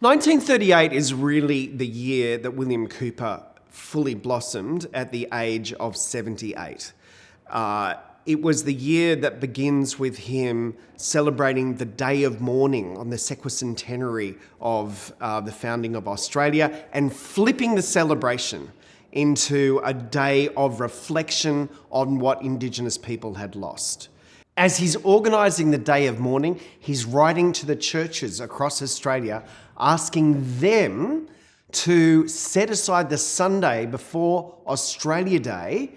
1938 is really the year that William Cooper fully blossomed at the age of 78. It was the year that begins with him celebrating the Day of Mourning on the sesquicentenary of the founding of Australia and flipping the celebration into a day of reflection on what Indigenous people had lost. As he's organising the Day of Mourning, he's writing to the churches across Australia, asking them to set aside the Sunday before Australia Day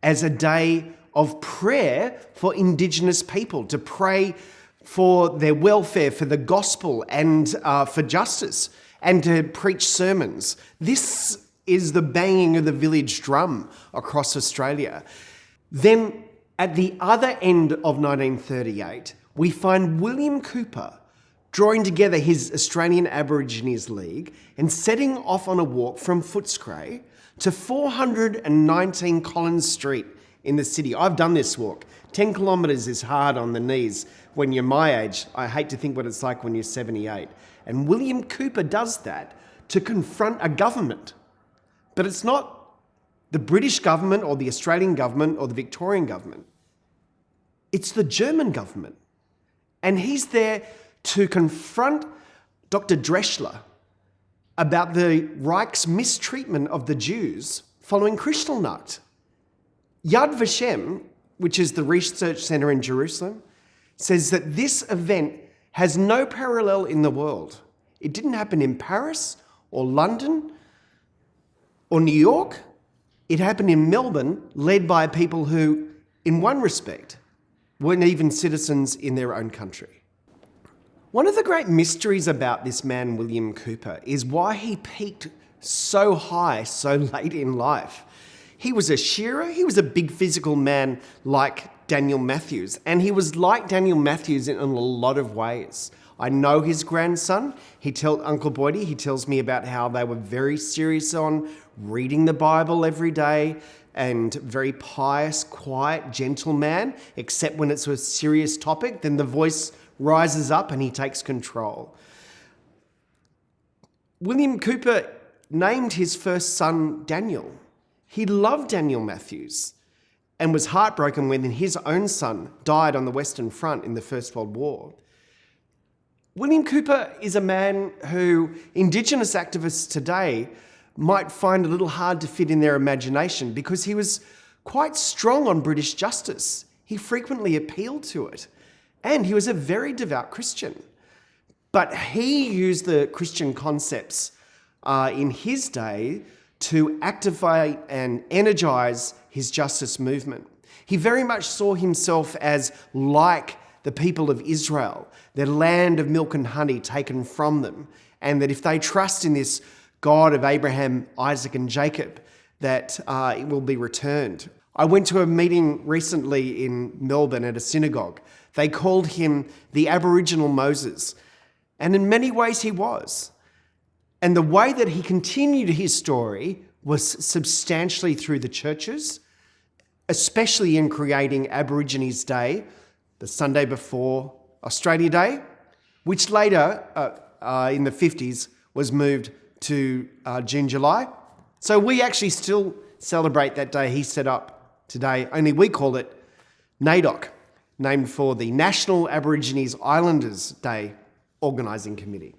as a day of prayer for Indigenous people, to pray for their welfare, for the gospel and for justice, and to preach sermons. This is the banging of the village drum across Australia. Then at the other end of 1938, we find William Cooper drawing together his Australian Aborigines League and setting off on a walk from Footscray to 419 Collins Street in the city. I've done this walk. 10 kilometres is hard on the knees when you're my age. I hate to think what it's like when you're 78. And William Cooper does that to confront a government. But it's not the British government or the Australian government or the Victorian government. It's the German government. And he's there to confront Dr. Dreschler about the Reich's mistreatment of the Jews following Kristallnacht. Yad Vashem, which is the research centre in Jerusalem, says that this event has no parallel in the world. It didn't happen in Paris or London or New York. It happened in Melbourne, led by people who, in one respect, weren't even citizens in their own country. One of the great mysteries about this man, William Cooper, is why he peaked so high so late in life. He was a shearer, he was a big physical man like Daniel Matthews, and he was like Daniel Matthews in a lot of ways. I know his grandson, Uncle Boydie, he tells me about how they were very serious on reading the Bible every day and very pious, quiet, gentle man, except when it's a serious topic, then the voice rises up and he takes control. William Cooper named his first son Daniel. He loved Daniel Matthews and was heartbroken when his own son died on the Western Front in the First World War. William Cooper is a man who Indigenous activists today might find a little hard to fit in their imagination because he was quite strong on British justice. He frequently appealed to it, and he was a very devout Christian. But he used the Christian concepts in his day to activate and energise his justice movement. He very much saw himself as like the people of Israel, their land of milk and honey taken from them, and that if they trust in this God of Abraham, Isaac and Jacob, that it will be returned. I went to a meeting recently in Melbourne at a synagogue. They called him the Aboriginal Moses, and in many ways he was. And the way that he continued his story was substantially through the churches, especially in creating Aborigines Day, the Sunday before Australia Day, which later, in the 50s, was moved to June, July. So we actually still celebrate that day he set up today, only we call it NAIDOC, named for the National Aborigines Islanders Day Organising Committee.